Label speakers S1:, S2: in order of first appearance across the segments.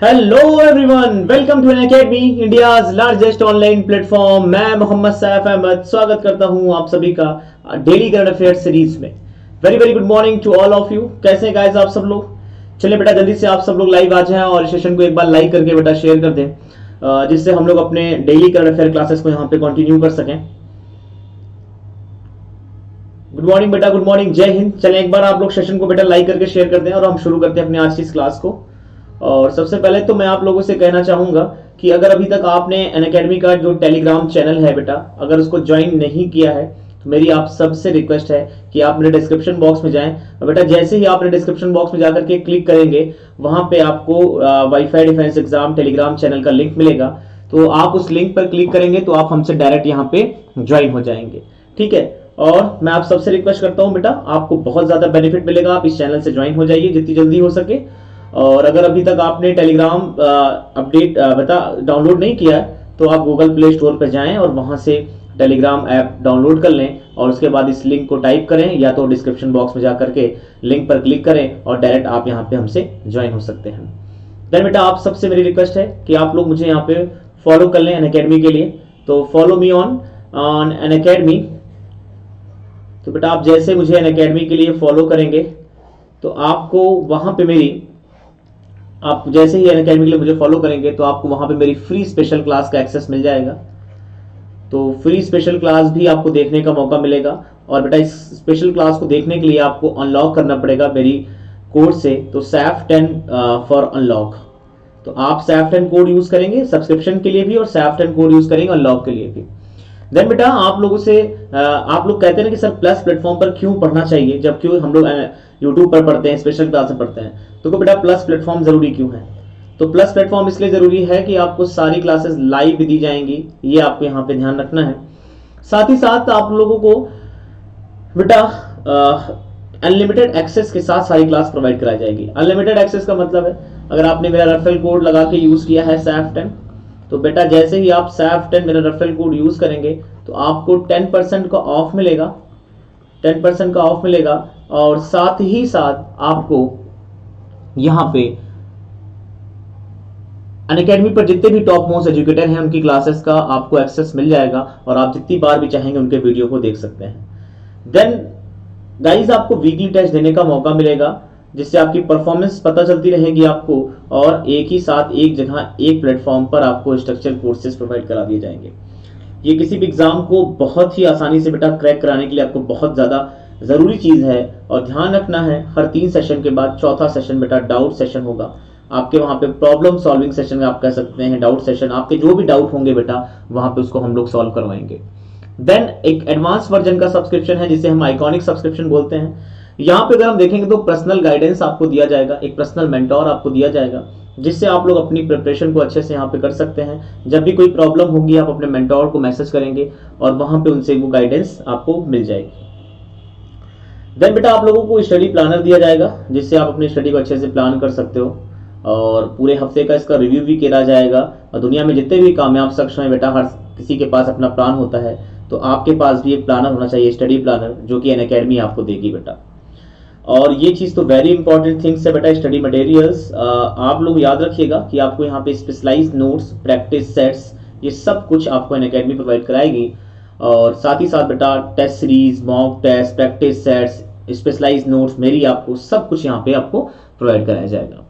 S1: Hello everyone, welcome to Unacademy, India's largest online platform. मैं मोहम्मद सैफ अहमद स्वागत करता हूं आप सभी का डेली करंट अफेयर सीरीज में। Very very good morning to all of you. कैसे हैं गाइस आप सब लोग? चलिए बेटा, जल्दी से आप सब लोग लाइव आ जाएं और सेशन को एक बार लाइक करके बेटा शेयर कर दें, जिससे हम लोग अपने डेली करंट अफेयर क्लासेस को यहाँ पे कंटिन्यू कर सकें। गुड मॉर्निंग बेटा, गुड मॉर्निंग, जय हिंद। चलें एक बार आप लोग सेशन को बेटा लाइक करके शेयर कर दें और हम शुरू करते हैं अपनी आज की इस क्लास को। और सबसे पहले तो मैं आप लोगों से कहना चाहूंगा कि अगर अभी तक आपने अनअकैडमी का जो टेलीग्राम चैनल है बेटा, अगर उसको ज्वाइन नहीं किया है तो मेरी आप सबसे रिक्वेस्ट है कि आप मेरे डिस्क्रिप्शन बॉक्स में जाएं और बेटा जैसे ही आपने डिस्क्रिप्शन बॉक्स में जाकर के क्लिक करेंगे वहां पे आपको wifi defence exam Telegram channel का लिंक मिलेगा। तो आप उस लिंक पर क्लिक करेंगे तो आप हमसे डायरेक्ट यहाँ पे ज्वाइन हो जाएंगे, ठीक है। और मैं आप सबसे रिक्वेस्ट करता हूं बेटा, आपको बहुत ज्यादा बेनिफिट मिलेगा, आप इस चैनल से ज्वाइन हो जाइए जितनी जल्दी हो सके। और अगर अभी तक आपने टेलीग्राम अपडेट बता डाउनलोड नहीं किया है तो आप गूगल प्ले स्टोर पर जाएं और वहां से टेलीग्राम ऐप डाउनलोड कर लें और उसके बाद इस लिंक को टाइप करें या तो डिस्क्रिप्शन बॉक्स में जाकर के लिंक पर क्लिक करें और डायरेक्ट आप यहाँ पे हमसे ज्वाइन हो सकते हैं। देन बेटा आप सबसे मेरी रिक्वेस्ट है कि आप लोग मुझे यहाँ पे फॉलो कर लें अनअकैडमी के लिए। तो फॉलो मी ऑन अनअकैडमी। तो बेटा आप जैसे मुझे अनअकैडमी के लिए फॉलो करेंगे तो आपको वहां पे मेरी आप जैसे ही अनअकैडमी के लिए मुझे फॉलो करेंगे तो आपको वहां पे मेरी फ्री स्पेशल क्लास का एक्सेस मिल जाएगा। तो फ्री स्पेशल क्लास भी आपको देखने का मौका मिलेगा। और बेटा इस स्पेशल क्लास को देखने के लिए आपको अनलॉक करना पड़ेगा मेरी कोड से, तो SAF10 फॉर अनलॉक। तो आप SAF10 कोड यूज करेंगे सब्सक्रिप्शन के लिए भी और SAF10 कोड यूज करेंगे अनलॉक के लिए भी। देन बेटा आप लोगों से आप लोग कहते हैं कि सर प्लस प्लेटफॉर्म पर क्यों पढ़ना चाहिए जबकि हम लोग यूट्यूब पर पढ़ते हैं, स्पेशल क्लास में पढ़ते हैं। तो बेटा प्लस प्लेटफॉर्म जरूरी क्यों है? तो प्लस प्लेटफॉर्म इसलिए जरूरी है कि आपको सारी क्लासेस लाइव दी जाएंगी, ये आपको यहाँ पे ध्यान रखना है। साथ ही साथ आप लोगों को बेटा अनलिमिटेड एक्सेस के साथ सारी क्लास प्रोवाइड कराई जाएगी। अनलिमिटेड एक्सेस का मतलब है अगर आपने मेरा रेफरल कोड लगा के यूज किया है SAF10, तो बेटा जैसे ही आप SAF10 मेरा रेफरल कोड यूज करेंगे तो आपको 10% का ऑफ मिलेगा, 10% का ऑफ मिलेगा। और साथ ही साथ आपको यहां पे अनअकैडमी पर जितने भी टॉप मोस्ट एजुकेटर हैं उनकी क्लासेस का आपको एक्सेस मिल जाएगा और आप जितनी बार भी चाहेंगे उनके वीडियो को देख सकते हैं। देन गाइस आपको वीकली टेस्ट देने का मौका मिलेगा जिससे आपकी परफॉर्मेंस पता चलती रहेगी आपको, और एक ही साथ एक जगह एक प्लेटफॉर्म पर आपको स्ट्रक्चर कोर्सेज प्रोवाइड करा दिए जाएंगे। ये किसी भी एग्जाम को बहुत ही आसानी से बेटा क्रैक कराने के लिए आपको बहुत ज्यादा जरूरी चीज है। और ध्यान रखना है हर 3 सेशन के बाद चौथा सेशन बेटा डाउट सेशन होगा आपके। वहां पे प्रॉब्लम सॉल्विंग सेशन आप कह सकते हैं, डाउट सेशन, आपके जो भी डाउट होंगे बेटा वहां पे उसको हम लोग सॉल्व करवाएंगे। देन एक एडवांस वर्जन का सब्सक्रिप्शन है जिसे हम आइकॉनिक सब्सक्रिप्शन बोलते हैं। यहाँ पे अगर हम देखेंगे तो पर्सनल गाइडेंस आपको दिया जाएगा, एक पर्सनल मेंटोर आपको दिया जाएगा जिससे आप लोग अपनी प्रिपरेशन को अच्छे से यहाँ पे कर सकते हैं। जब भी कोई प्रॉब्लम होगी आप अपने मेंटोर को मैसेज करेंगे और वहां पे उनसे वो गाइडेंस आपको मिल जाएगी। देन बेटा आप लोगों को स्टडी प्लानर दिया जाएगा जिससे आप अपनी स्टडी को अच्छे से प्लान कर सकते हो और पूरे हफ्ते का इसका रिव्यू भी किया जाएगा। और दुनिया में जितने भी कामयाब शख्स हैं बेटा हर किसी के पास अपना प्लान होता है, तो आपके पास भी एक प्लानर होना चाहिए, स्टडी प्लानर, जो कि अनअकैडमी आपको देगी बेटा। और ये चीज तो वेरी इंपॉर्टेंट थिंग्स है बेटा, स्टडी मटेरियल्स आप लोग याद रखिएगा कि आपको यहाँ पे स्पेशलाइज्ड नोट्स, प्रैक्टिस सेट्स, ये सब कुछ आपको अनअकैडमी प्रोवाइड कराएगी। और साथ ही साथ बेटा test series, mock test, practice sets, specialized notes मेरी आपको सब कुछ यहाँ पे आपको प्रोवाइड कराया जाएगा।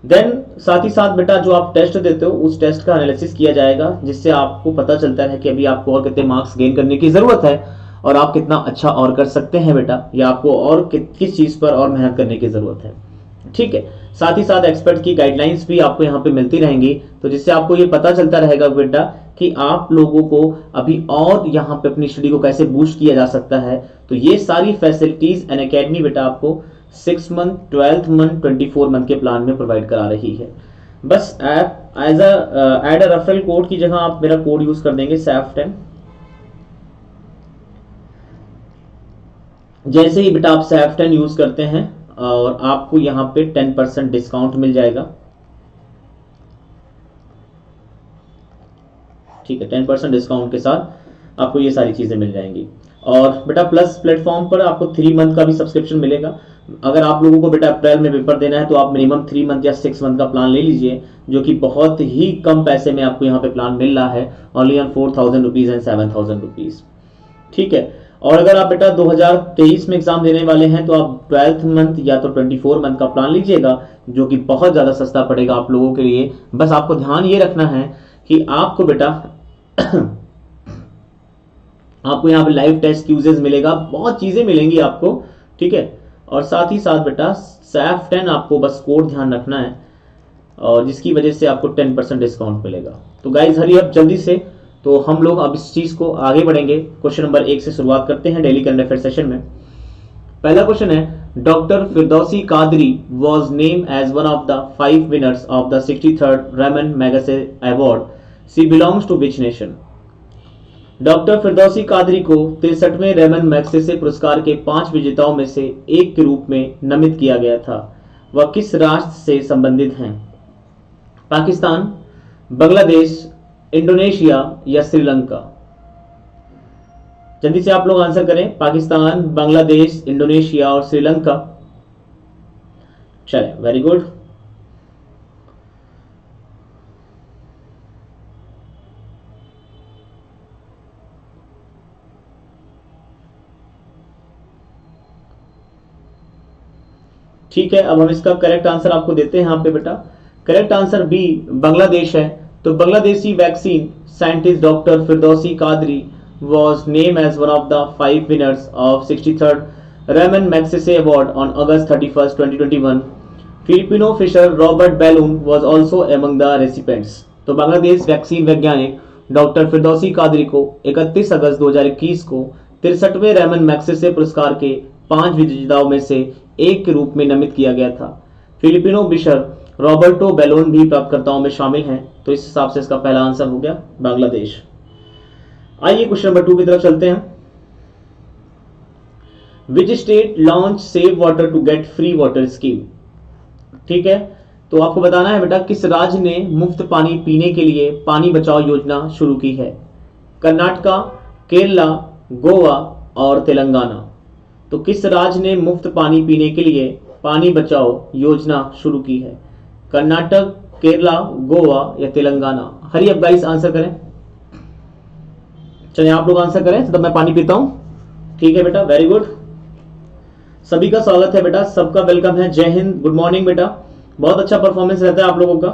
S1: देन साथ ही साथ बेटा जो आप टेस्ट देते हो उस टेस्ट का एनालिसिस किया जाएगा जिससे आपको पता चलता है कि अभी आपको और कितने मार्क्स गेन करने की जरूरत है और आप कितना अच्छा और कर सकते हैं बेटा, या आपको और किस चीज पर और मेहनत करने की जरूरत है, ठीक है। साथ ही साथ एक्सपर्ट की गाइडलाइंस भी आपको यहाँ पे मिलती रहेंगी, तो जिससे आपको ये पता चलता रहेगा बेटा कि आप लोगों को अभी और यहाँ पे अपनी स्टडी को कैसे बूस्ट किया जा सकता है। तो ये सारी फैसिलिटीज अनअकैडमी बेटा आपको 6 मंथ, 12 मंथ, 24 मंथ के प्लान में प्रोवाइड करा रही है। बस app as add a referral code की जगह आप मेरा कोड यूज कर देंगे SAF10। जैसे ही बेटा आप SAF10 यूज करते हैं और आपको यहाँ पे 10% डिस्काउंट मिल जाएगा, ठीक है। 10% डिस्काउंट के साथ आपको ये सारी चीजें मिल जाएंगी। और बेटा प्लस प्लेटफॉर्म पर आपको 3 मंथ का भी सब्सक्रिप्शन मिलेगा। अगर आप लोगों को बेटा अप्रैल में पेपर देना है तो आप मिनिमम 3 मंथ या 6 मंथ का प्लान ले लीजिए, जो कि बहुत ही कम पैसे में आपको यहाँ पे प्लान मिल रहा है, only on 4000 rupees and 7000 rupees. ठीक है। और अगर आप बेटा 2023 में एग्जाम देने वाले हैं तो आप 12th मंथ या तो 24 मंथ का प्लान लीजिएगा, जो कि बहुत ज्यादा सस्ता पड़ेगा आप लोगों के लिए। बस आपको ध्यान ये रखना है कि आपको बेटा आपको यहाँ पे लाइव टेस्ट क्यूजेज मिलेगा, बहुत चीजें मिलेंगी आपको। ठीक है। और साथ ही साथ बेटा सैफ 10 आपको बस कोड ध्यान रखना है, और जिसकी वजह से आपको 10% डिस्काउंट मिलेगा। तो गाइज हरी अब जल्दी से, तो हम लोग अब इस चीज को आगे बढ़ेंगे। क्वेश्चन नंबर 1 से शुरुआत करते हैं डेली करंट अफेयर सेशन में। पहला क्वेश्चन है, doctor Firdausi Quadri was name as one of the 5 winners of the 63rd Ramon Magsaysay award, she belongs to which nation. Doctor Firdausi Quadri को 63वें रेमन मैगसेसे पुरस्कार के 5 विजेताओं में से एक के रूप में नामित किया गया था। वह किस राष्ट्र से संबंधित हैं? पाकिस्तान, बांग्लादेश, इंडोनेशिया या श्रीलंका। जल्दी से आप लोग आंसर करें, पाकिस्तान, बांग्लादेश, इंडोनेशिया और श्रीलंका। चले, वेरी गुड। ठीक है, अब हम इसका करेक्ट आंसर आपको देते हैं यहाँ पे बेटा। करेक्ट आंसर बी बांग्लादेश है। तो Bangladeshi vaccine scientist doctor Firdausi Qadri was named as one of the 5 winners of 63rd Ramon Magsaysay Award on August 31st, 2021. Filipino fisher Robert Ballon was also among the recipients. तो Bangladesh vaccine वैज्ञानिक doctor Firdausi Quadri को 31 अगस्त 2021 को 63वें Ramon Magsaysay पुरस्कार के 5 विजेताओं में से एक के रूप में नामित किया गया था। फिलिपिनो फिशर रॉबर्टो बेलोन भी प्राप्तकर्ताओं में शामिल हैं। तो इस हिसाब से इसका पहला आंसर हो गया बांग्लादेश। आइए क्वेश्चन नंबर 2 की तरफ चलते हैं। Which state launch save water to get free water scheme. ठीक है, तो आपको बताना है बेटा किस राज्य ने मुफ्त पानी पीने के लिए पानी बचाओ योजना शुरू की है? कर्नाटका, केरला, गोवा और तेलंगाना। तो किस राज्य ने मुफ्त पानी पीने के लिए पानी बचाओ योजना शुरू की है? कर्नाटक, केरला, गोवा या तेलंगाना। हरी अब गाइस आंसर करें। चलिए आप लोग आंसर करें तब मैं पानी पीता हूं। ठीक है बेटा, वेरी गुड। सभी का स्वागत है बेटा, सबका वेलकम है। जय हिंद, गुड मॉर्निंग बेटा। बहुत अच्छा परफॉर्मेंस रहता है आप लोगों का।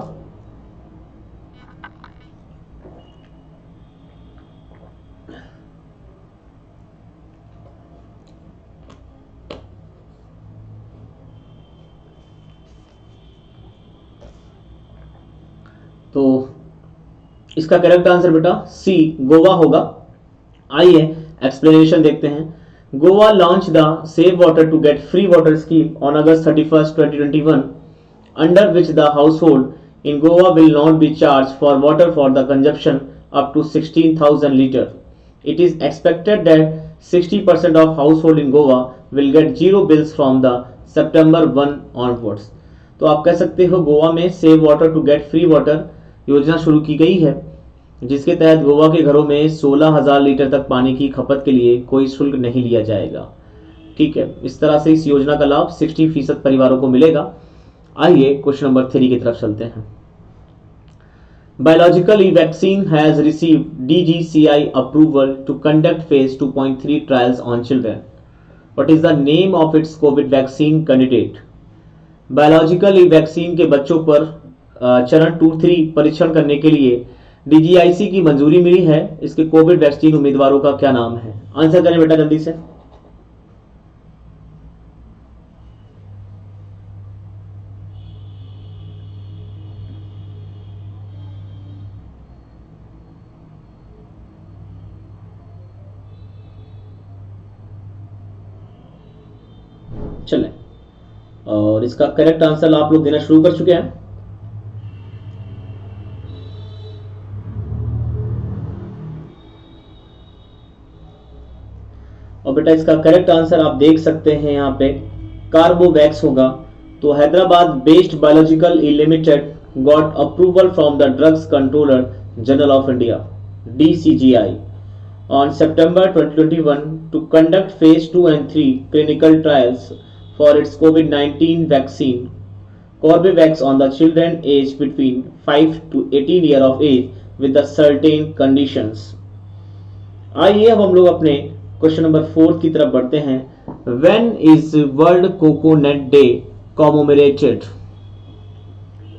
S1: तो इसका करेक्ट आंसर बेटा सी गोवा होगा। आइए एक्सप्लेनेशन देखते हैं। Goa launch the save water to get free water scheme on August 31st, 2021, under which the house hold in Goa will not be charge for water for the consumption up to 16,000 litre. It is expected that 60% of house hold in Goa will get zero bills from the September 1 onwards. तो आप कह सकते हो गोवा में save water to get free water योजना शुरू की गई है, जिसके तहत गोवा के घरों में 16,000 लीटर तक पानी की खपत के लिए कोई शुल्क नहीं लिया जाएगा। ठीक है, इस तरह से इस योजना का लाभ 60% परिवारों को मिलेगा। आइए क्वेश्चन नंबर 3 की तरफ चलते हैं। Biological vaccine has received DGCI approval to conduct phase 2.3 trials on children. What is the name of its Covid vaccine candidate? Biological vaccine के बच्चों पर चरण 2-3 परीक्षण करने के लिए DGIC की मंजूरी मिली है। इसके कोविड वैक्सीन उम्मीदवारों का क्या नाम है? आंसर करें बेटा जल्दी से। चलें, और इसका करेक्ट आंसर आप लोग देना शुरू कर चुके हैं। और बेटा इसका करेक्ट आंसर आप देख सकते हैं यहाँ पे कार्बोवैक्स होगा। तो Hyderabad based biological limited got approval from the drugs controller general of India DCGI on September 2021 to conduct phase 2 and 3 clinical trials for its COVID-19 vaccine Corbevax on the children aged between 5 to 18 year of age with the certain conditions। आइए अब हम लोग अपने question number 4 की तरफ बढ़ते हैं। When is world coconut day commemorated?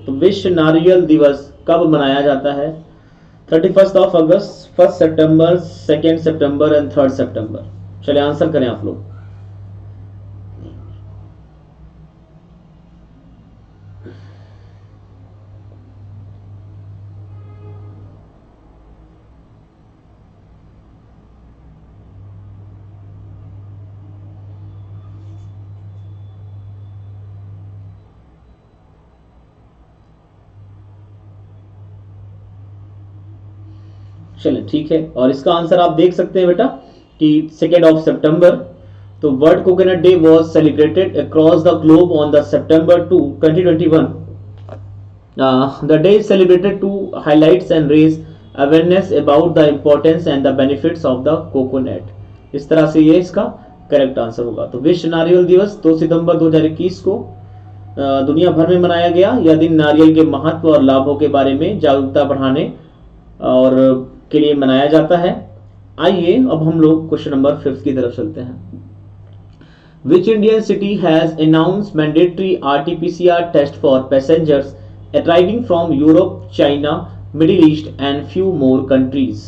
S1: तो विश्व नारियल दिवस कब मनाया जाता है? 31 of August, 1 September, 2 September and 3 सितंबर। चलिए आंसर करें आप लोग। चलिए ठीक है, और इसका आंसर आप देख सकते हैं बेटा कि 2 ऑफ सितंबर। तो world coconut day was celebrated across the globe on the September 2, 2021। The day is celebrated to highlights and raise awareness about the importance and the benefits of the coconut. इस तरह से ये इसका correct answer होगा। तो विश्व नारियल दिवस 2 सितंबर 2021 को दुनिया भर में मनाया गया। यह दिन नारियल के महत्व और लाभों के बारे में जागरूकता बढ़ाने और के लिए मनाया जाता है। आइए अब हम लोग क्वेश्चन नंबर 5 की तरफ चलते हैं। Which Indian city has announced mandatory RT-PCR test for passengers arriving from Europe, China, Middle East and few more countries?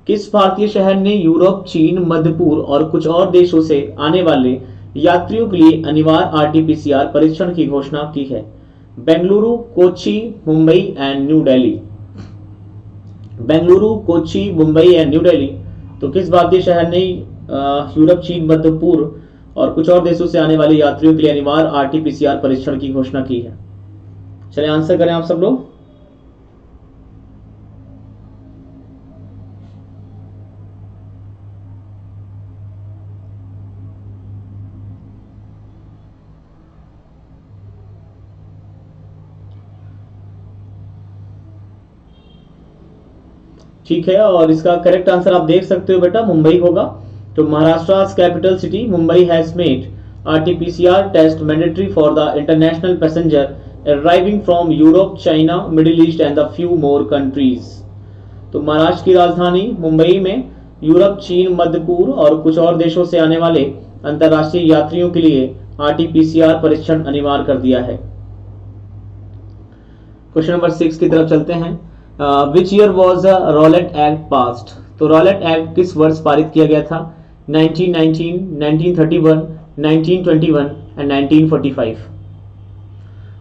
S1: किस भारतीय शहर ने यूरोप, चीन, मध्य पूर्व और कुछ और देशों से आने वाले यात्रियों के लिए अनिवार्य RT-PCR परीक्षण की घोषणा की है? Bengaluru, Kochi, Mumbai and new Delhi. Bengaluru, Kochi, Mumbai and new Delhi. तो किस भारतीय शहर ने यूरोप, चीन, मध्य पूर्व और कुछ और देशों से आने वाले यात्रियों के लिए अनिवार्य RT-PCR परीक्षण की घोषणा की है? चलिए आंसर करें आप सब लोग। ठीक है, और इसका करेक्ट आंसर आप देख सकते हो बेटा, मुंबई होगा। तो Maharashtra capital city Mumbai has made RT-PCR test mandatory for the international passenger arriving from Europe, China, Middle East and the few more countries. तो महाराष्ट्र की राजधानी मुंबई में यूरोप, चीन, मध्य पूर्व और कुछ और देशों से आने वाले अंतर्राष्ट्रीय यात्रियों के लिए RT-PCR परीक्षण अनिवार्य कर दिया है। क्वेश्चन नंबर 6 की तरफ चलते हैं। Which year was the Rowlatt act passed? तो रॉलेट एक्ट किस वर्ष पारित किया गया था? 1919, 1931, 1921 एंड 1945।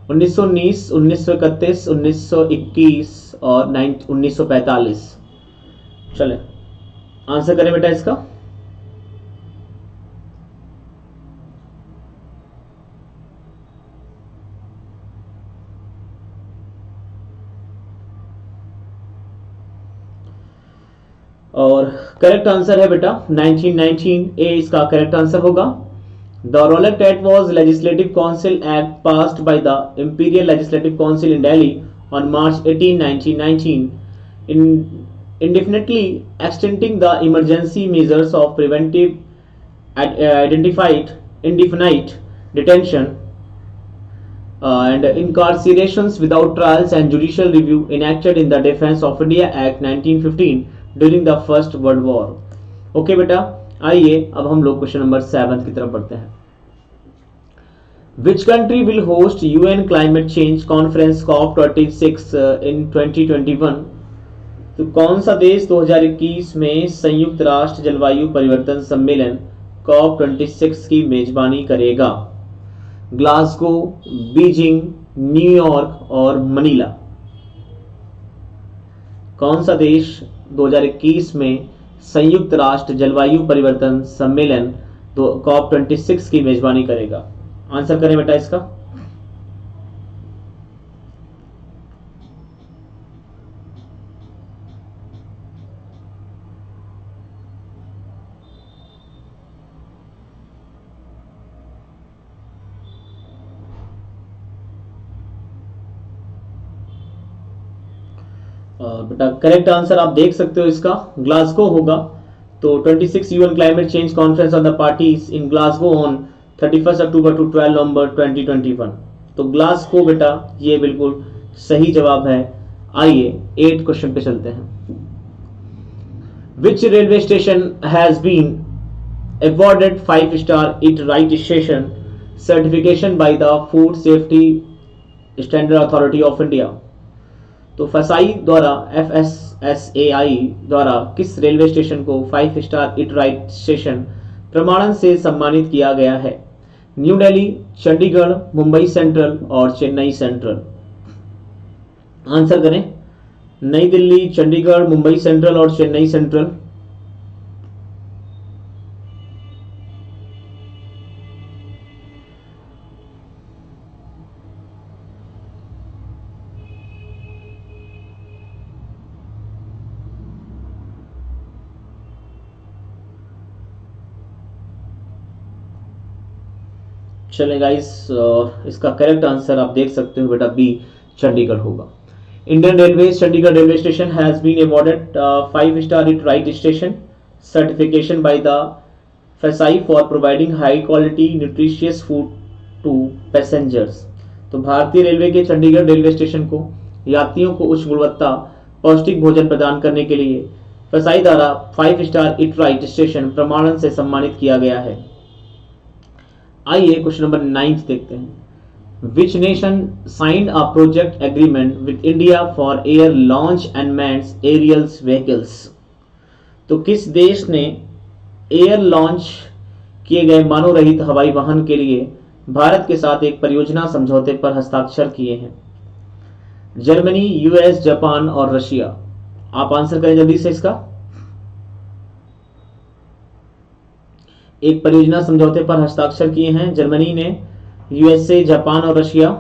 S1: 1919, 1931, 1921 और 1945। चले आंसर करें बेटा इसका। और करेक्ट आंसर है बेटा 1919 ए इसका करेक्ट आंसर होगा। The Rowlatt act was legislative council act passed by the imperial legislative council in Delhi on March 18, 1919 indefinitely extending the emergency measures of preventive indefinite detention and incarcerations without trials and judicial review enacted in the Defence of India Act 1915 during the first world war. Okay बेटा, आइए अब हम लोग question number 7 की तरफ बढ़ते हैं। Which country will host UN climate change conference COP26 इन 2021? तो कौन सा देश 2021 में संयुक्त राष्ट्र जलवायु परिवर्तन सम्मेलन COP26 की मेजबानी करेगा? ग्लासगो, बीजिंग, न्यूयॉर्क और मनीला। कौन सा देश 2021 में संयुक्त राष्ट्र जलवायु परिवर्तन सम्मेलन COP26 की मेजबानी करेगा? आंसर करें बेटा इसका। बेटा करेक्ट आंसर आप देख सकते हो इसका ग्लासगो होगा। तो 26 UN climate change conference on the parties in Glasgow on 31 October to 12 November 2021। तो ग्लासगो बेटा ये बिल्कुल सही जवाब है। आइए 8 क्वेश्चन पे चलते हैं। Which railway station has been awarded 5-star Eat Right Station certification by the Food Safety Standard Authority of India। तो फसाई द्वारा FSSAI द्वारा किस रेलवे स्टेशन को 5-स्टार ईट राइट स्टेशन प्रमाणन से सम्मानित किया गया है? न्यू दिल्ली, चंडीगढ़, मुंबई सेंट्रल और चेन्नई सेंट्रल। आंसर करें। नई दिल्ली, चंडीगढ़, मुंबई सेंट्रल और चेन्नई सेंट्रल। चले गाइस, इसका करेक्ट आंसर आप देख सकते हो बेटा बी चंडीगढ़ होगा। Indian railway Chandigarh railway station has been awarded five star eat right station certification by the FSSAI for providing high quality nutritious food to passengers. तो भारतीय रेलवे के चंडीगढ़ रेलवे स्टेशन को यात्रियों को उच्च गुणवत्ता पौष्टिक भोजन प्रदान करने के लिए FSSAI द्वारा 5-स्टार ईट राइट स्टेशन प्रमाणन से सम्मानित किया गया है। आइए क्वेश्चन नंबर 9 देखते हैं। Which nation signed a project agreement with India for air launch and mans aerials vehicles. तो किस देश ने एयर लॉन्च किए गए मानव रहित हवाई वाहन के लिए भारत के साथ एक परियोजना समझौते पर हस्ताक्षर किए हैं? जर्मनी, यूएस, जापान और रशिया। आप आंसर करें जल्दी से इसका। एक परियोजना समझौते पर हस्ताक्षर किए हैं जर्मनी ने, यूएसए, जापान और रशिया।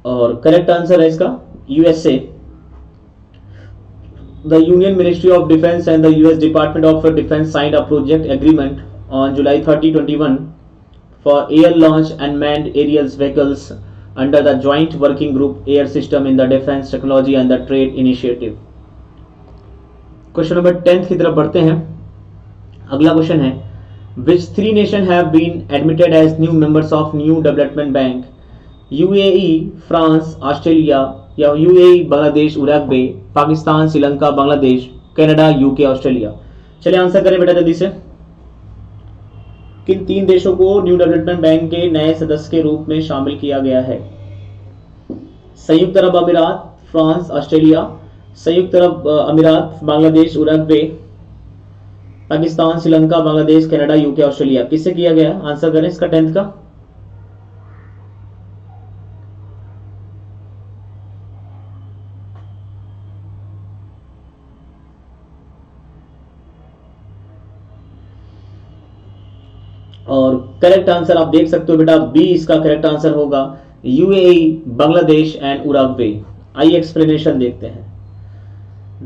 S1: और करेक्ट आंसर है इसका USA. The Union Ministry of Defense and the US Department of Defense signed a project agreement on July 30, 2021 for air launch and manned aerial vehicles under the Joint Working Group Air System in the Defense Technology and the Trade Initiative। Question number 10 की तरफ बढ़ते हैं। अगला question है Which 3 nations have been admitted as new members of New Development Bank? UAE, France, Australia या UAE, Bangladesh, Uruguay, Pakistan, Sri Lanka, Bangladesh, Canada, UK, Australia. चलिए answer करें बेटा जल्दी से। किन 3 देशों को न्यू डेवलपमेंट बैंक के नए सदस्य के रूप में शामिल किया गया है? संयुक्त अरब अमीरात, फ्रांस, ऑस्ट्रेलिया। संयुक्त अरब अमीरात, Bangladesh, Uruguay, Pakistan, Sri Lanka, Bangladesh, Canada, UK, Australia. किससे किया गया? आंसर करें इसका 10th का। और करेक्ट आंसर आप देख सकते हो बेटा बी इसका करेक्ट आंसर होगा, यूएई, बांग्लादेश एंड उरुग्वे। आइए एक्सप्लेनेशन देखते हैं।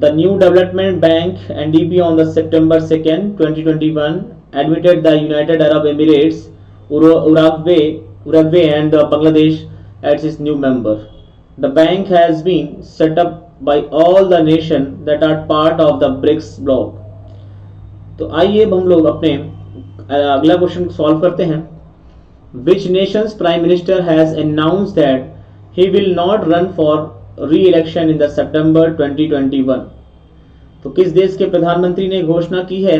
S1: The new development bank NDB on the September 2nd, 2021 admitted the United Arab Emirates, Uruguay and Bangladesh as its new member. The bank has been set up by all the nations that are part of the BRICS bloc। तो आइए अब हम लोग अपने अगला question solve करते हैं। Which nation's prime minister has announced that he will not run for re-election in the September 2021। तो किस देश के प्रधानमंत्री ने घोषणा की है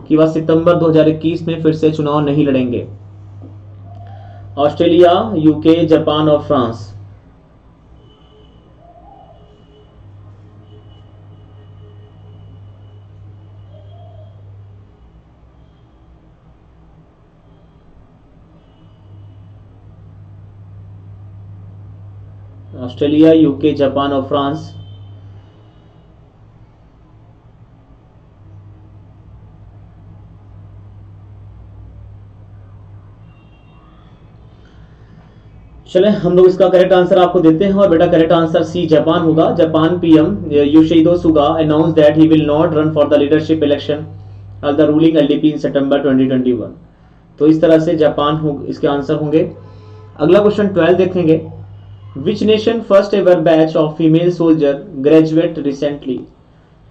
S1: कि वह सितंबर 2021 में फिर से चुनाव नहीं लड़ेंगे? ऑस्ट्रेलिया, यूके, जापान और फ्रांस। ऑस्ट्रेलिया, यूके, जापान और फ्रांस। चले हम लोग इसका करेक्ट आंसर आपको देते हैं और बेटा करेक्ट आंसर सी जापान होगा। Japan PM Yoshihide Suga announce that he will not run for the leadership election the ruling LDP in सितंबर 2021। तो इस तरह से जापान हो इसके आंसर होंगे। अगला क्वेश्चन 12 देखेंगे। Which nation first ever batch of female soldier graduate recently?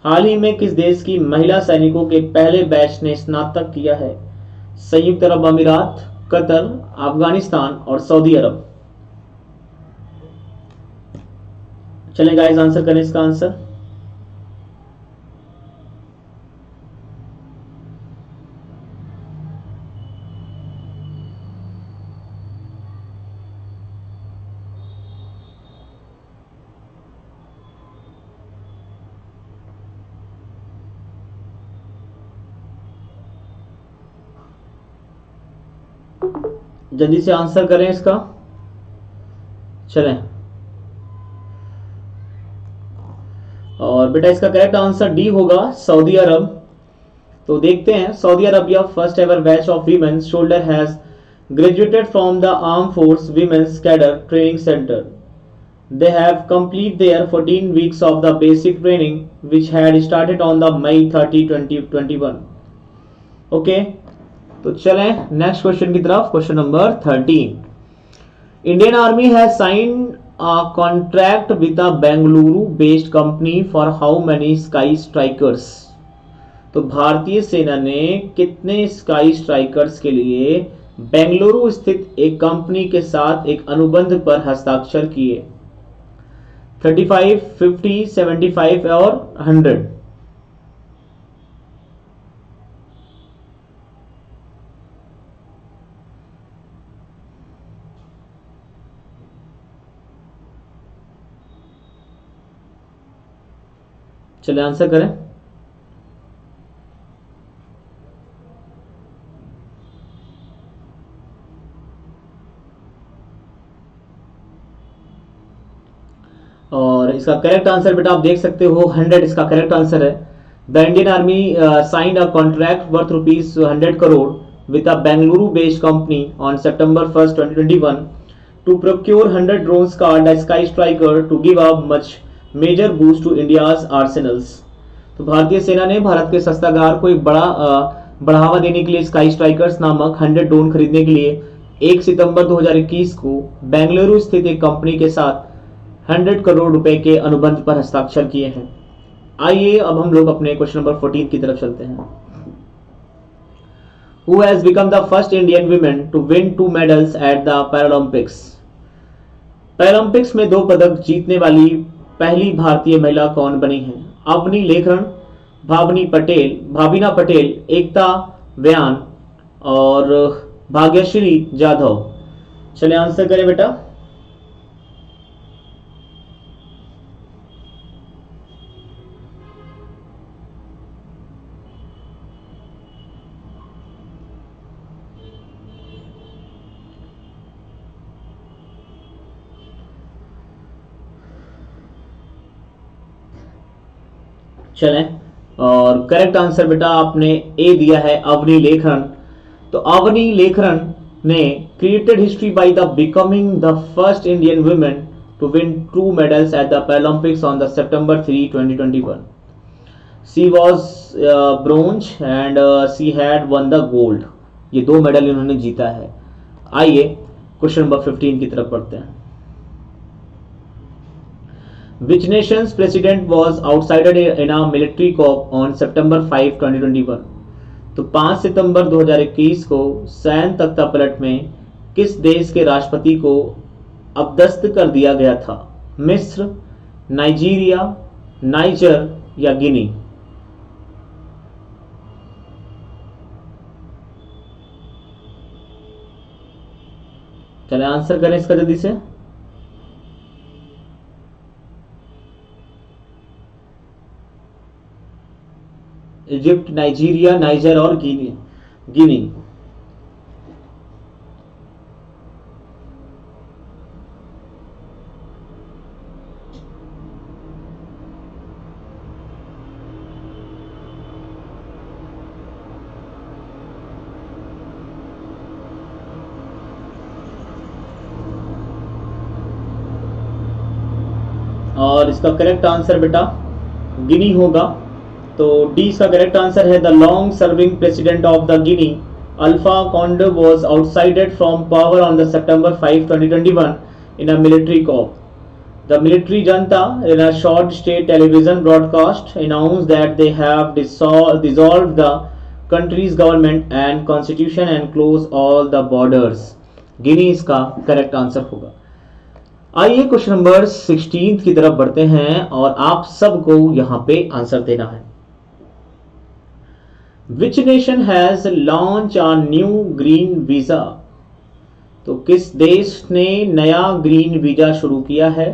S1: हाल ही में किस देश की महिला सैनिकों के पहले बैच ने स्नातक किया है? संयुक्त अरब अमीरात, कतर, अफगानिस्तान और सऊदी अरब। चलें गाइस आंसर करें इसका आंसर। जल्दी से आंसर करें इसका। चलें, और बेटा इसका करेक्ट आंसर डी होगा, सऊदी अरब। तो देखते हैं, Saudi Arabia first ever batch of women's shoulder has graduated from the arm force women's cadre training centre. They have complete their 14 weeks of the basic training which had started on the May 30, 2021. Okay, तो चलें next question की तरफ। Question number 13। Indian army has signed a contract with a Bengaluru based company for how many sky strikers? तो भारतीय सेना ने कितने sky strikers के लिए बेंगलुरु स्थित एक कंपनी के साथ एक अनुबंध पर हस्ताक्षर किए? 35, 50, 75 और 100। चलिए आंसर करें। और इसका करेक्ट आंसर बेटा आप देख सकते हो 100 इसका करेक्ट आंसर है। The Indian army signed a contract worth ₹100 crore with a Bengaluru-based company on September 1st, 2021 to procure 100 drones called a Sky Striker to give a much major boost to India's arsenals। तो भारतीय सेना ने भारत के शस्त्रागार को एक बड़ा बढ़ावा देने के लिए स्काई स्ट्राइकर्स नामक 100 ड्रोन खरीदने के लिए 1 सितंबर 2021 को बेंगलुरु स्थित एक कंपनी के साथ 100 करोड़ रुपए के अनुबंध पर हस्ताक्षर किए हैं। आइए अब हम लोग अपने क्वेश्चन नंबर 14 की तरफ चलते हैं। Who has become the first Indian woman to win 2 medals at the Paralympics? Paralympics में 2 पदक जीतने वाली पहली भारतीय महिला कौन बनी है? अवनी लेखन, भाविना पटेल, एकता व्यान और भाग्यश्री जाधव। चलिए आंसर करें बेटा। चलें, और करेक्ट आंसर बेटा आपने ए दिया है, अवनी लेखन। तो अवनी लेखन ने created history by the becoming the first Indian women to win 2 medals at the Paralympics on the September 3, 2021। She was bronze and she had won the gold. ये 2 मेडल इन्होंने जीता है। आइए क्वेश्चन नंबर 15 की तरफ पढ़ते हैं। Which nation's president was outside in a military coup on September 5, 2021? तो 5 सितंबर 2021 को सैन्य तख्तापलट में किस देश के राष्ट्रपति को अपदस्थ कर दिया गया था? मिस्र, नाइजीरिया, नाइजर या गिनी? चले आंसर करें इसका जल्दी से। इजिप्ट, नाइजीरिया, नाइजर और गिनी। और इसका करेक्ट आंसर बेटा गिनी होगा। तो डी इसका करेक्ट आंसर है। The long serving president of the Guinea Alpha Conde was outside from power on the September 5, 2021 in a military coup. The military junta, in a short state television broadcast, announced that they have dissolved the country's government and constitution and closed all the borders. गिनी इसका correct answer होगा। आइए question number 16 की तरफ बढ़ते हैं और आप सबको यहां पे आंसर देना है। Which nation has launch a new green visa? तो किस देश ने नया ग्रीन वीजा शुरू किया है?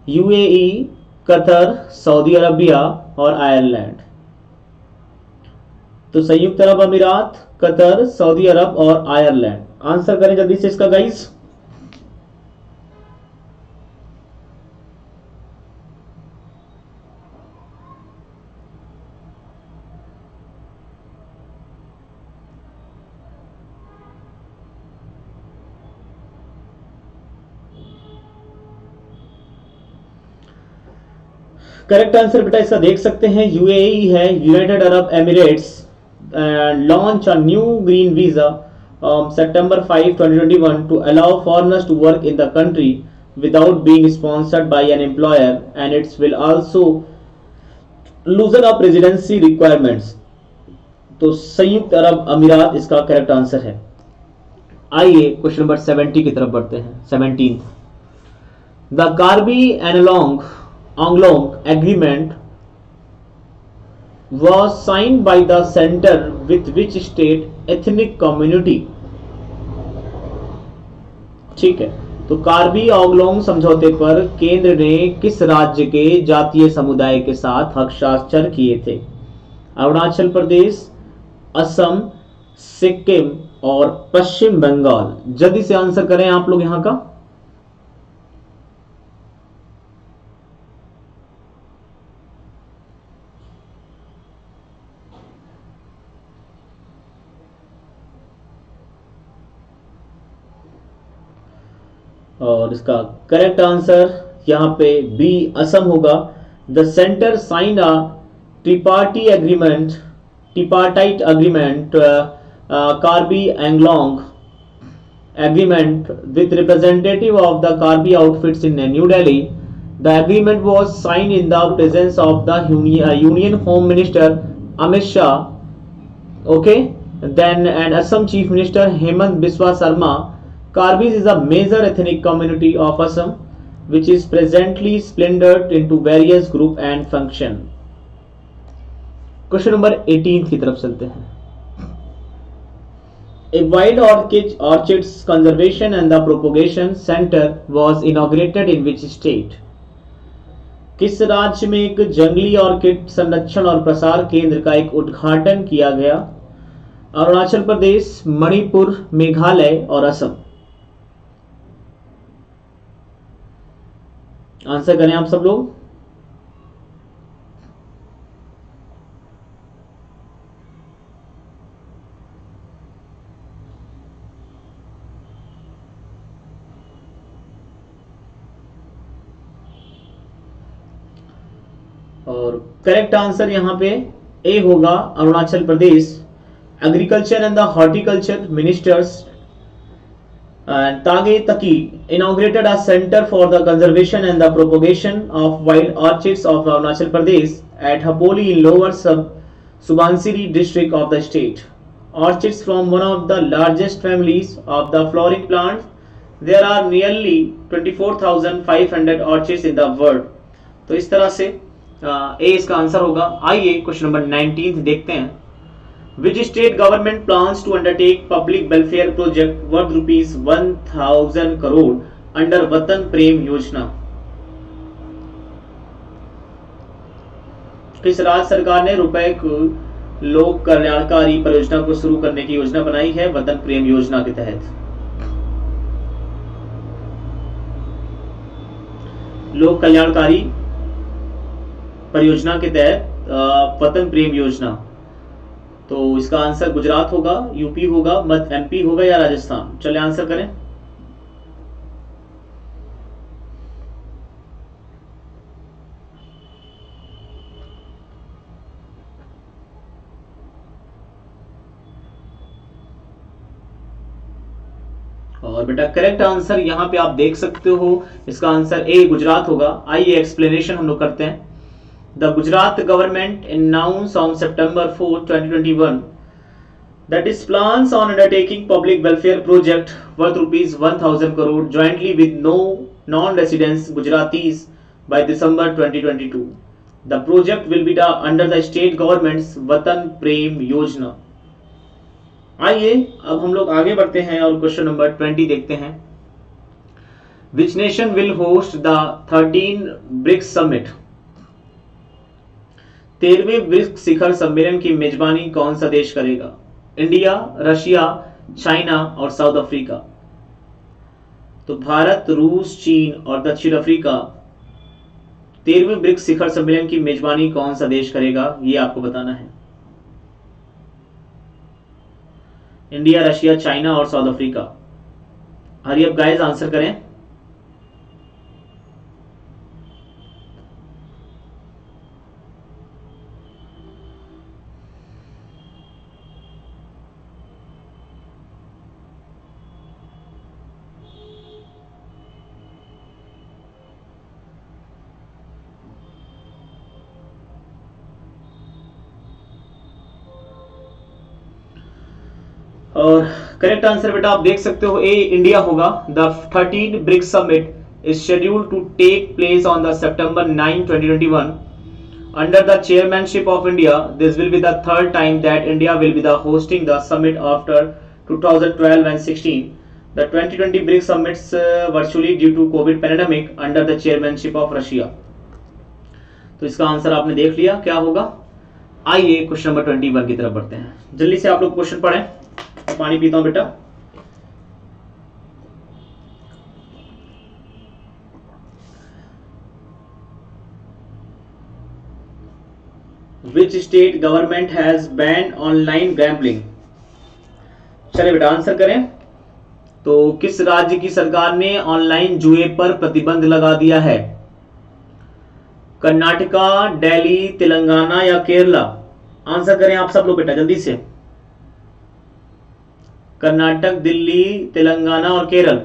S1: यूएई, कतर, सऊदी अरबिया और आयरलैंड। तो संयुक्त अरब अमीरात, कतर, सऊदी अरब और आयरलैंड। आंसर करें जल्दी से इसका गाइस। करेक्ट आंसर बेटा इसका देख सकते हैं यूएई है, United Arab Emirates launch a new green visa September 5, 2021 to allow foreigners to work in the country without being sponsored by an employer, and it will also loosen up residency requirements. तो संयुक्त अरब अमीरात इसका correct answer है। आइए question number 70 की तरफ बढ़ते हैं। 17 the Karbi Anglong Anglong agreement was signed by the center with which state ethnic community? ठीक है, तो कार्बी आंगलोंग समझौते पर केंद्र ने किस राज्य के जातीय समुदाय के साथ हस्ताक्षर किए थे? अरुणाचल प्रदेश, असम, सिक्किम और पश्चिम बंगाल। जल्दी से आंसर करें आप लोग यहां का। और इसका करेक्ट आंसर यहां पे बी असम होगा। The centre sign a tripartite agreement Karbi Anglong agreement with representative of the Karbi outfits in New Delhi. The agreement was signed in the presence of the Union Home Minister Amit Shah, okay, then and Assam Chief Minister Hemant Biswa Sarma. Karbis is a major ethnic community of Assam, which is presently splintered into various group and function. Question number 18 की तरफ चलते हैं। A wild orchids conservation and the propagation center was inaugurated in which state? किस राज्य में एक जंगली orchid संरक्षण और प्रसार केंद्र का एक उद्घाटन किया गया? अरुणाचल प्रदेश, मणिपुर, मेघालय और असम। आंसर करें आप सब लोग। और करेक्ट आंसर यहां पे ए होगा, Arunachal Pradesh. Agriculture and the horticulture ministers Tage Taki inaugurated a center for the conservation and the propagation of wild orchids of Arunachal Pradesh at Hapoli in lower Subansiri district of the state. Orchids from one of the largest families of the flowering plants. There are nearly 24,500 orchids in the world. तो इस तरह से ए इसका answer होगा। आइए question number 19 देखते हैं। Which state government plans to undertake public welfare project worth rupees 1000 crore under वतन प्रेम योजना? किस राज्य सरकार ने रुपए को लोक कल्याणकारी परियोजना को शुरू करने की योजना बनाई है वतन प्रेम योजना के तहत? लोक कल्याणकारी परियोजना के तहत वतन प्रेम योजना। तो इसका आंसर गुजरात होगा, यूपी होगा, मध्य एमपी होगा या राजस्थान। चलिए आंसर करें। बेटा करेक्ट आंसर यहाँ पे आप देख सकते हो, इसका आंसर ए गुजरात होगा। आइए एक्सप्लेनेशन हम लोग करते हैं। The Gujarat government announced on September 4, 2021 that its plans on undertaking public welfare project worth rupees 1000 crore jointly with no non-residents Gujaratis by December 2022. The project will be under the state government's Vatan Prem Yojana. आइए अब हम लोग आगे बढ़ते हैं और question number 20 देखते हैं। Which nation will host the 13 BRICS summit? 13वें BRICS शिखर सम्मेलन की मेजबानी कौन सा देश करेगा? इंडिया, रशिया, चाइना और साउथ अफ्रीका। तो भारत, रूस, चीन और दक्षिण अफ्रीका 13वें ब्रिक्स शिखर सम्मेलन की मेजबानी कौन सा देश करेगा, ये आपको बताना है। इंडिया, रशिया, चाइना और South Africa. Hurry up guys, answer करें। और करेक्ट आंसर बेटा आप देख सकते हो ए इंडिया होगा। The 13 BRICS summit is scheduled to take place on the September 9, 2021 under the chairmanship of India. This will be the third time that India will be the hosting the summit after 2012 and 16. The 2020 BRICS summits virtually due to COVID pandemic under the chairmanship of Russia. तो इसका answer आपने देख लिया क्या होगा। आइए question number 21 की तरफ बढ़ते हैं। जल्दी से आप लोग क्वेश्चन पढ़ें। पानी पीता हूं बेटा। Which state government has banned online gambling? चलिए बेटा आंसर करें। तो किस राज्य की सरकार ने ऑनलाइन जुए पर प्रतिबंध लगा दिया है? कर्नाटका, दिल्ली, तेलंगाना या केरला? आंसर करें आप सब लोग बेटा जल्दी से। कर्नाटक, दिल्ली, तेलंगाना और केरल।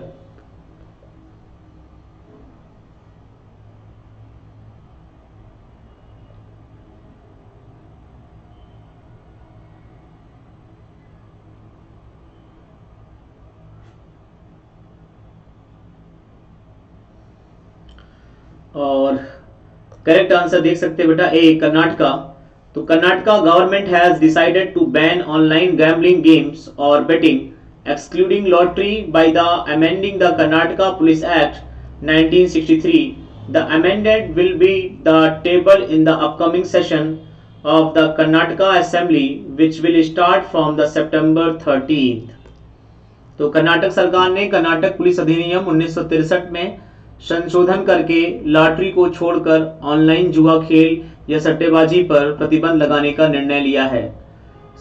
S1: और करेक्ट आंसर देख सकते हैं बेटा ए कर्नाटका। तो Karnataka government has decided to ban online gambling games और betting excluding lottery by the amending the Karnataka police act 1963. The amendment will be the table in the upcoming session of the Karnataka Assembly which will start from the September 13th. तो कर्नाटक सरकार ने Karnataka police अधिनियम 1963 में संशोधन करके lottery को छोड़कर online जुआ खेल या सट्टेबाजी पर प्रतिबंध लगाने का निर्णय लिया है।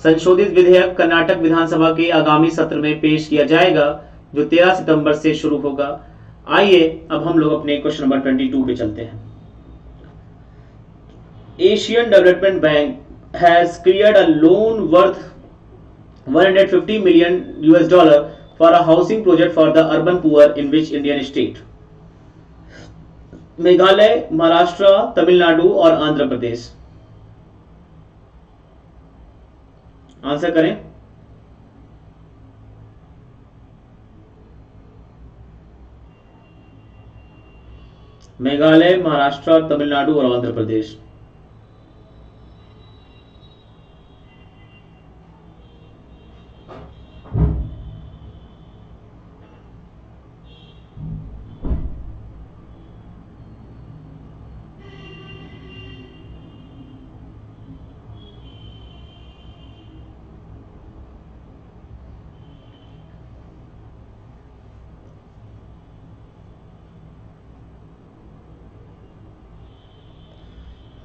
S1: संशोधित विधेयक कर्नाटक विधानसभा के आगामी सत्र में पेश किया जाएगा जो 13 सितंबर से शुरू होगा। आइए अब हम लोग अपने क्वेश्चन नंबर 22 पे चलते हैं। Asian development bank has cleared a loan worth $150 million for a housing project for the urban poor in which Indian state? Meghalaya, Maharashtra, Tamil Nadu और आंध्र प्रदेश। आंसर करें। मेघालय, महाराष्ट्र, तमिलनाडु और आंध्र प्रदेश।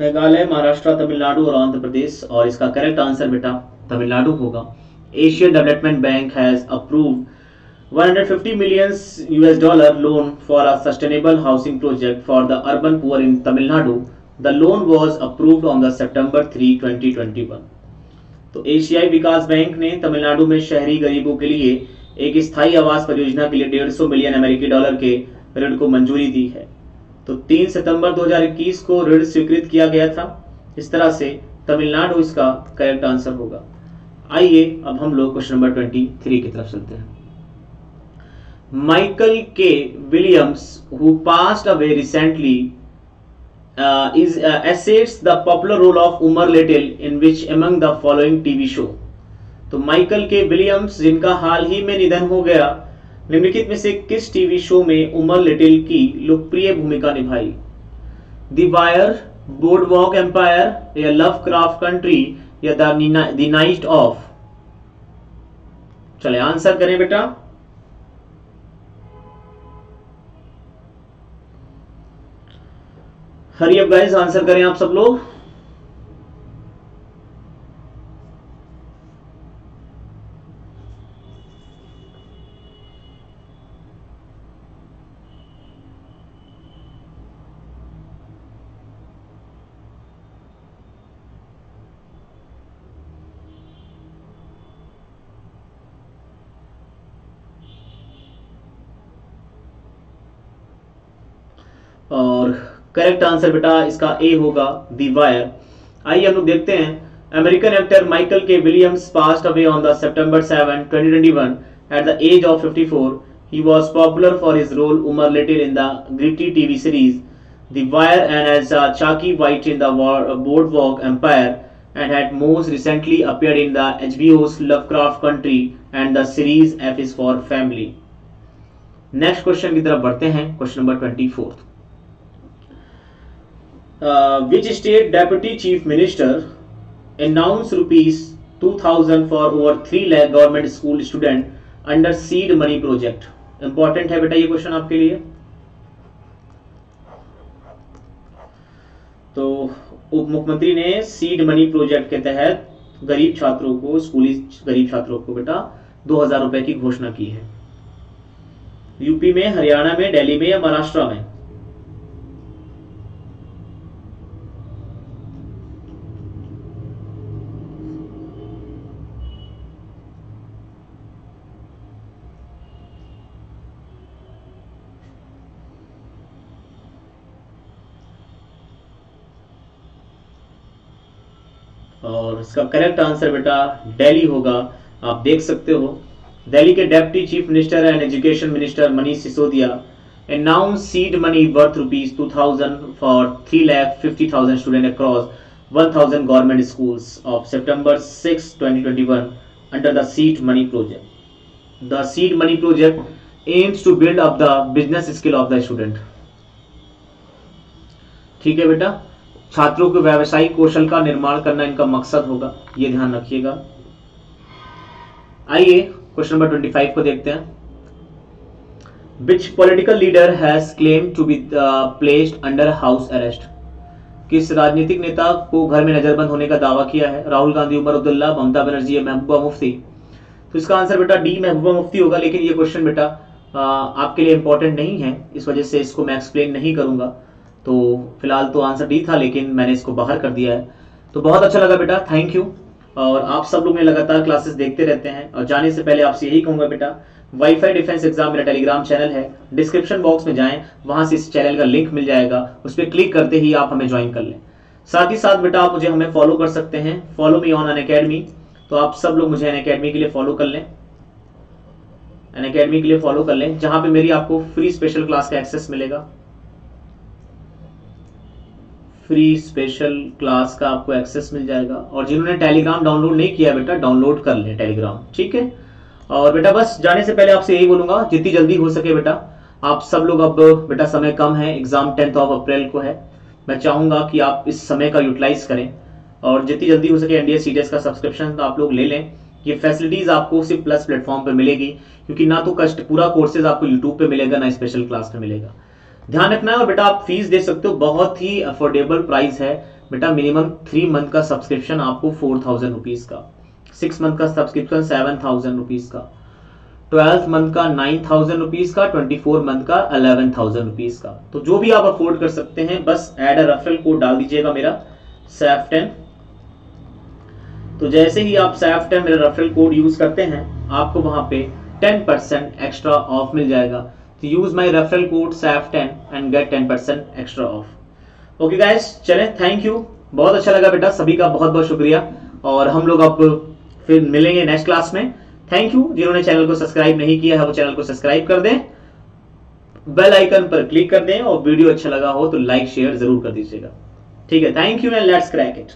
S1: मेघालय, महाराष्ट्र, तमिलनाडु और आंध्र प्रदेश। और इसका करेक्ट आंसर बेटा तमिलनाडु होगा। Asian development bank has approved $150 million loan for a sustainable housing project for the urban poor in Tamil Nadu. The loan was approved on the September 3, 2021. तो एशियाई विकास बैंक ने तमिलनाडु में शहरी गरीबों के लिए एक स्थायी आवास परियोजना के लिए 150 मिलियन अमेरिकी डॉलर के ऋण को मंजूरी दी है। तो 3 सितंबर 2021 को ऋण स्वीकृत किया गया था। इस तरह से तमिलनाडु इसका करेक्ट आंसर होगा। आइए अब हम लोग क्वेश्चन नंबर 23 की तरफ चलते हैं। माइकल के Williams who passed away recently asserts the popular role of Umar Little in which among the following TV show। तो माइकल के विलियम्स जिनका हाल ही में निधन हो गया, निम्नलिखित में से किस टीवी शो में उमर लिटिल की लोकप्रिय भूमिका निभाई? द वायर, बोर्डवॉक एम्पायर या लवक्राफ्ट कंट्री या द नाइट ऑफ? चले आंसर करें बेटा। हरी अप गाइस, आंसर करें आप सब लोग। और करेक्ट आंसर बेटा इसका ए होगा, दी वायर। आइए हम लोग देखते हैं। अमेरिकन एक्टर माइकल के Williams passed away on the September 7, 2021 at the age of 54. He was popular for his role Umar Little in the gritty TV series The Wire and as Chucky White in the Boardwalk Empire, and had most recently appeared in the HBO's Lovecraft Country and the series F is for Family। Next question की तरफ बढ़ते हैं। Question number 24। Which state deputy chief minister announced rupees 2000 for over 3 lakh government school student under seed money project? Important है बेटा ये question आपके लिए। तो उप मुख्यमंत्री ने सीड मनी प्रोजेक्ट के तहत गरीब छात्रों को, स्कूली गरीब छात्रों को बेटा 2000 रुपए की घोषणा की है। यूपी में, हरियाणा में, दिल्ली में या महाराष्ट्र में? और इसका करेक्ट आंसर बेटा दिल्ली होगा। आप देख सकते हो दिल्ली के deputy chief minister and education minister Manish Sisodia announced seed money worth rupees 2000 for 3,50,000 students across 1000 government schools of September 6, 2021 under the seed money project. The seed money project aims to build up the business skill of the student। ठीक है बेटा, छात्रों के व्यावसायिक कौशल का निर्माण करना इनका मकसद होगा, ये ध्यान रखिएगा। आइए क्वेश्चन नंबर 25 को देखते हैं। Which political leader has claimed to be placed under house arrest? किस राजनीतिक नेता को घर में नजरबंद होने का दावा किया है? राहुल गांधी, उमर अब्दुल्ला, ममता बनर्जी या महबूबा मुफ्ती? तो इसका आंसर बेटा डी, महबूबा मुफ्ती होगा। लेकिन ये क्वेश्चन बेटा आपके लिए इंपॉर्टेंट नहीं है, इस वजह से इसको मैं एक्सप्लेन नहीं करूंगा। तो फिलहाल तो आंसर डी था, लेकिन मैंने इसको बाहर कर दिया है। तो बहुत अच्छा लगा बेटा, थैंक यू। और आप सब लोग मेरे लगातार क्लासेस देखते रहते हैं। और जाने से पहले आपसे यही कहूंगा बेटा, वाईफाई डिफेंस एग्जाम मेरा टेलीग्राम चैनल है, डिस्क्रिप्शन बॉक्स में जाएं, वहां से इस चैनल का लिंक मिल जाएगा, उस पर क्लिक करते ही आप हमें ज्वाइन कर लें। साथ ही साथ बेटा आप मुझे हमें फॉलो कर सकते हैं, फॉलो मी ऑन अनअकैडमी। तो आप सब लोग मुझे अनअकैडमी के लिए फॉलो कर लें, अनअकैडमी के लिए फॉलो कर लें, जहां पे मेरी आपको फ्री स्पेशल क्लास का एक्सेस मिलेगा। फ्री स्पेशल क्लास का आपको एक्सेस मिल जाएगा। और जिन्होंने टेलीग्राम डाउनलोड नहीं किया बेटा, डाउनलोड कर लें टेलीग्राम, ठीक है। और बेटा बस जाने से पहले आपसे यही बोलूंगा, जितनी जल्दी हो सके बेटा आप सब लोग, अब बेटा समय कम है, एग्जाम 10 अप्रैल को है, मैं चाहूंगा कि आप इस समय का यूटिलाइज करें और जितनी जल्दी हो सके एनडीए सीडीएस का सब्सक्रिप्शन आप लोग ले लें। ये फैसिलिटीज आपको सिर्फ प्लस प्लेटफॉर्म पे मिलेगी, क्योंकि ना तो पूरा कोर्सेज आपको यूट्यूब पे मिलेगा, ना स्पेशल क्लास पे मिलेगा। ध्यान रखना है। और बेटा आप फीस दे सकते हो, बहुत ही अफोर्डेबल प्राइस है बेटा। मिनिमम 3 मंथ का सब्सक्रिप्शन आपको 4000 रुपीज का, 6 मंथ का सब्सक्रिप्शन 7000 रुपीज का, 12 मंथ का 9000 रुपीज का, 24 मंथ का 11000 रुपीज का। तो जो भी आप अफोर्ड कर सकते हैं, बस एड अ रेफरल कोड डाल दीजिएगा मेरा SAF10। तो जैसे ही आप SAF10 मेरा रेफरल कोड यूज करते हैं, आपको वहां पे 10% एक्स्ट्रा ऑफ मिल जाएगा। तो use my referral code SAF10 and get 10% extra off. Okay guys, चले, थैंक यू, बहुत अच्छा लगा बेटा, सभी का बहुत बहुत शुक्रिया। और हम लोग अब फिर मिलेंगे नेक्स्ट क्लास में। Thank you. जिन्होंने चैनल को सब्सक्राइब नहीं किया है वो चैनल को सब्सक्राइब कर दें, बेल आइकन पर क्लिक कर दें, और वीडियो अच्छा लगा हो तो लाइक शेयर जरूर कर दीजिएगा। ठीक है, thank you and let's crack it.